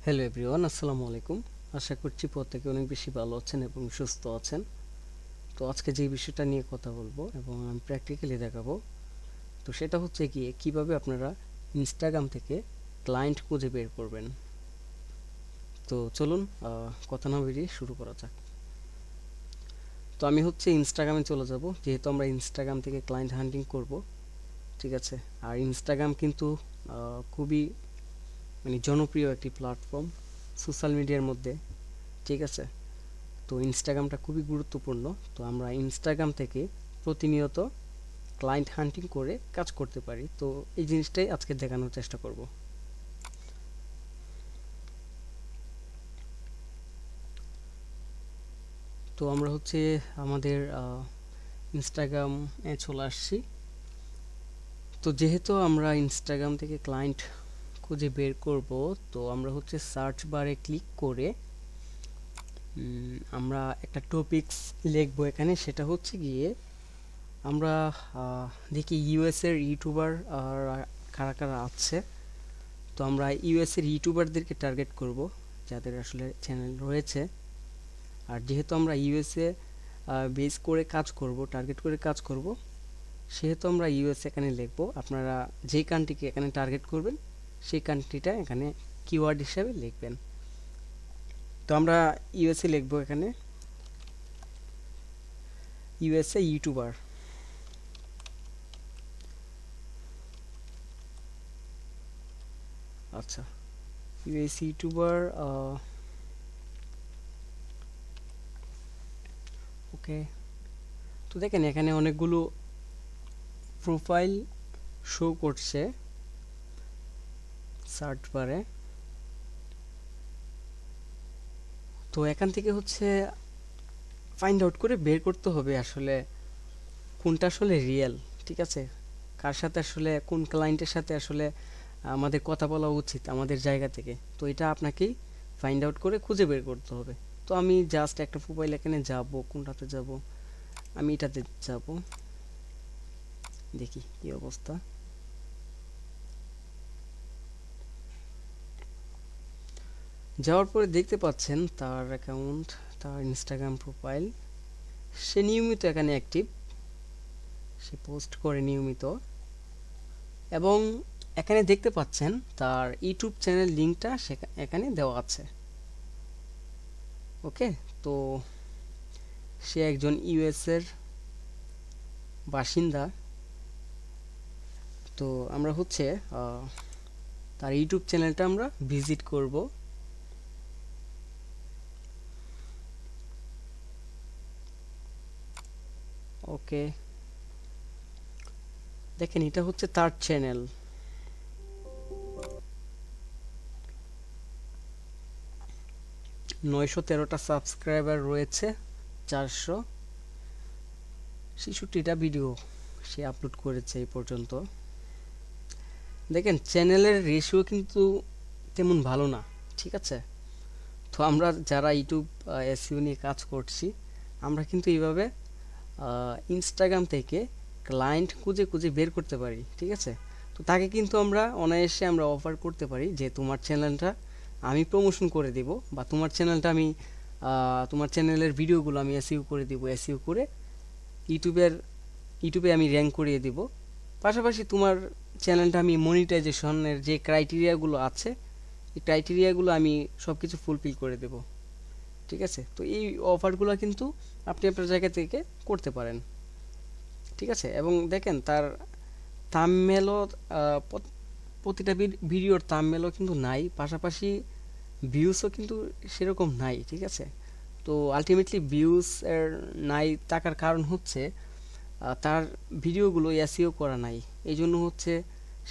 Hello everyone, আসসালামু আলাইকুম। আশা করছি প্রত্যেকে অনেক বেশি ভালো আছেন এবং সুস্থ আছেন। তো আজকে যে বিষয়টা নিয়ে কথা বলবো এবং আমি প্র্যাকটিক্যালি দেখাবো, তো সেটা হচ্ছে গিয়ে কিভাবে আপনারা ইনস্টাগ্রাম থেকে ক্লায়েন্ট খুঁজে বের করবেন। তো চলুন কথা না বেরিয়ে শুরু করা যাক। তো আমি হচ্ছে ইনস্টাগ্রামে চলে যাব, যেহেতু আমরা ইনস্টাগ্রাম থেকে ক্লায়েন্ট হান্টিং করব। ঠিক আছে। আর ইনস্টাগ্রাম কিন্তু খুবই জনপ্রিয় একটি প্ল্যাটফর্ম সোশ্যাল মিডিয়ার মধ্যে। ঠিক আছে। তো ইনস্টাগ্রামটা খুবই গুরুত্বপূর্ণ। তো আমরা ইনস্টাগ্রাম থেকে প্রতিনিয়ত ক্লায়েন্ট হান্টিং করে কাজ করতে পারি। তো এই জিনিসটাই আজকে দেখানোর চেষ্টা করব। তো আমরা হচ্ছে আমাদের ইনস্টাগ্রামে চলে আসছি। তো যেহেতু আমরা ইনস্টাগ্রাম থেকে ক্লায়েন্ট খুঁজে বের করব, তো আমরা হচ্ছে সার্চ বারে ক্লিক করে আমরা একটা টপিকস লিখবো এখানে। সেটা হচ্ছে গিয়ে আমরা দেখি ইউএস এর ইউটিউবার আর কারা কারা আছে। তো আমরা ইউএস এর ইউটিউবারদেরকে টার্গেট করব, যাদের আসলে চ্যানেল রয়েছে। আর যেহেতু আমরা ইউএসএ বেস করে কাজ করব, টার্গেট করে কাজ করব, সেহেতু আমরা ইউএস এখানে লিখব। আপনারা যেই কান্ট্রিকে এখানে টার্গেট করবেন সেই কান্ট্রিটা এখানে কিওয়ার্ড হিসাবে লিখবেন। তো আমরা ইউএসএ লিখব এখানে, ইউএসএ ইউটিউবার। আচ্ছা, ইউএস ইউটিউবার। ওকে। তো দেখেন এখানে অনেকগুলো প্রোফাইল শো করছে সার্চ বারে। তো এখান থেকে হচ্ছে ফাইন্ড আউট করে বের করতে হবে আসলে কোনটা আসলে রিয়েল। ঠিক আছে। কার সাথে আসলে, কোন ক্লায়েন্টের সাথে আসলে আমাদের কথা বলা উচিত আমাদের জায়গা থেকে। তো এটা আপনাকেই ফাইন্ড আউট করে খুঁজে বের করতে হবে। তো আমি জাস্ট একটা প্রোফাইল এখানে যাব, কোনটাতে যাব, আমি এটাতে যাব, দেখি কি অবস্থা। যাওয়ার পরে দেখতে পাচ্ছেন তার অ্যাকাউন্ট, তার ইনস্টাগ্রাম প্রোফাইল, সে নিয়মিত এখানে অ্যাক্টিভ, সে পোস্ট করে নিয়মিত। এবং এখানে দেখতে পাচ্ছেন তার ইউটিউব চ্যানেল লিঙ্কটা এখানে দেওয়া আছে। ওকে। তো সে একজন ইউএস এর বাসিন্দা। তো আমরা হচ্ছে তার ইউটিউব চ্যানেলটা আমরা ভিজিট করব। ওকে। দেখেন এটা হচ্ছে তার চ্যানেল। 913টা সাবস্ক্রাইবার রয়েছে, 466টা ভিডিও সে আপলোড করেছে এই পর্যন্ত। দেখেন চ্যানেলের রেশিও কিন্তু তেমন ভালো না। ঠিক আছে। তো আমরা যারা ইউটিউব এসইও নিয়ে কাজ করছি, আমরা কিন্তু এইভাবে ইনস্টাগ্রাম থেকে ক্লায়েন্ট খুঁজে খুঁজে বের করতে পারি। ঠিক আছে। তো তাকে কিন্তু আমরা অনায়াসে আমরা অফার করতে পারি যে তোমার চ্যানেলটা আমি প্রমোশন করে দিব, বা তোমার চ্যানেলটা আমি তোমার চ্যানেলের ভিডিওগুলো আমি এসইও করে দিব, এসইও করে ইউটিউবের ইউটিউবে আমি র্যাঙ্ক করিয়ে দিব। পাশাপাশি তোমার চ্যানেলটা আমি মনিটাইজেশনের যে ক্রাইটেরিয়াগুলো আছে, এই ক্রাইটেরিয়াগুলো আমি সব কিছু ফুলফিল করে দেব। ঠিক আছে। তো এই অফারগুলো কিন্তু আপনি আপনার জায়গা থেকে করতে পারেন। ঠিক আছে। এবং দেখেন তার থাম্বনেলও, প্রতিটা ভিডিওর থাম্বনেলও কিন্তু নাই, পাশাপাশি ভিউজও কিন্তু সেরকম নাই। ঠিক আছে। তো আলটিমেটলি ভিউজ এর নাই থাকার কারণ হচ্ছে তার ভিডিওগুলো এসইও করা নাই। এই জন্য হচ্ছে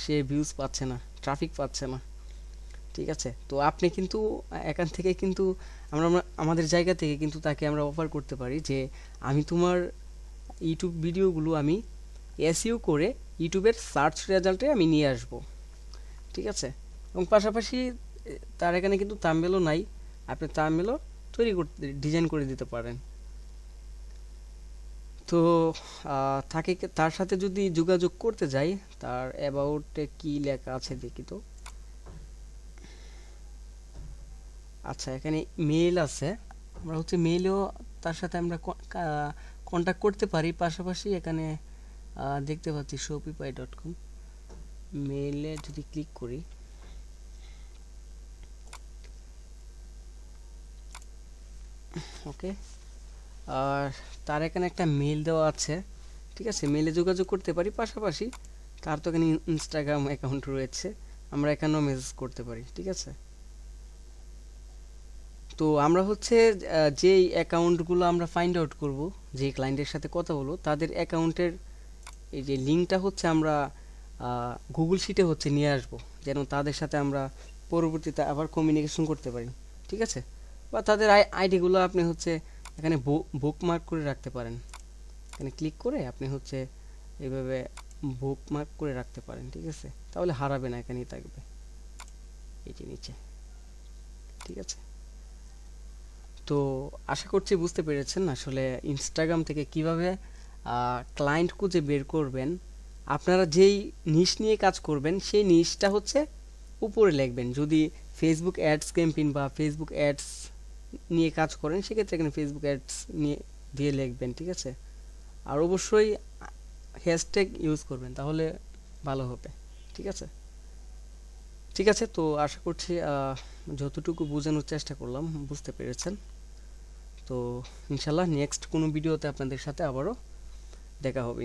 সে ভিউজ পাচ্ছে না, ট্রাফিক পাচ্ছে না। ঠিক আছে। তো আপনি কিন্তু এখান থেকে কিন্তু আমরা আমরা আমাদের জায়গা থেকে কিন্তু তাকে আমরা অফার করতে পারি যে আমি তোমার ইউটিউব ভিডিওগুলো আমি এসইও করে ইউটিউবের সার্চ রেজাল্টে আমি নিয়ে আসব। ঠিক আছে। এবং পাশাপাশি তার এখানে কিন্তু থাম্বনেলও নাই, আপনি থাম্বনেলও তৈরি করতে, ডিজাইন করে দিতে পারেন। তো তাকে, তার সাথে যদি যোগাযোগ করতে যাই, তার অ্যাবাউটে কি লেখা আছে দেখি তো। আচ্ছা, এখানে মেইল আছে, আমরা হচ্ছে মেইলেও তার সাথে আমরা কন্ট্যাক্ট করতে পারি। পাশাপাশি এখানে দেখতে পাচ্ছি shopify.com, মেইলে যদি ক্লিক করি, ওকে, আর তার এখানে একটা মেইল দেওয়া আছে, ঠিক আছে, মেইলে যোগাযোগ করতে পারি। পাশাপাশি তার তো এখানে ইনস্টাগ্রাম অ্যাকাউন্ট রয়েছে, আমরা এখানেও মেসেজ করতে পারি, ঠিক আছে। তো আমরা হচ্ছে যেই অ্যাকাউন্টগুলো আমরা ফাইন্ড আউট করব, যে ক্লায়েন্টের সাথে কথা বলবো, তাদের অ্যাকাউন্টের এই যে লিঙ্কটা হচ্ছে আমরা গুগল শিটে হচ্ছে নিয়ে আসব, যেন তাদের সাথে আমরা পরবর্তীতে আবার কমিউনিকেশন করতে পারি, ঠিক আছে। বা তাদের আইডিগুলো আপনি হচ্ছে এখানে বুকমার্ক করে রাখতে পারেন। এখানে ক্লিক করে আপনি হচ্ছে এইভাবে বুকমার্ক করে রাখতে পারেন, ঠিক আছে, তাহলে হারাবে না, এখানেই থাকবে এই যে নিচে, ঠিক আছে। তো আশা করছি বুঝতে পেরেছেন আসলে ইনস্টাগ্রাম থেকে কিভাবে ক্লায়েন্ট খুঁজে বের করবেন। আপনারা যেই নিশ নিয়ে কাজ করবেন সেই নিশটা হচ্ছে উপরে লিখবেন। যদি ফেসবুক অ্যাডস ক্যাম্পেইন বা ফেসবুক অ্যাডস নিয়ে কাজ করেন, সেক্ষেত্রে এখানে ফেসবুক অ্যাডস নিয়ে দিয়ে লিখবেন, ঠিক আছে। আর অবশ্যই হ্যাশট্যাগ ইউজ করবেন, তাহলে ভালো হবে, ঠিক আছে। ঠিক আছে, তো আশা করছি যতটুকু বোঝানোর চেষ্টা করলাম বুঝতে পেরেছেন। তো ইনশাল্লাহ নেক্সট কোনো ভিডিওতে আপনাদের সাথে আবারও দেখা হবে।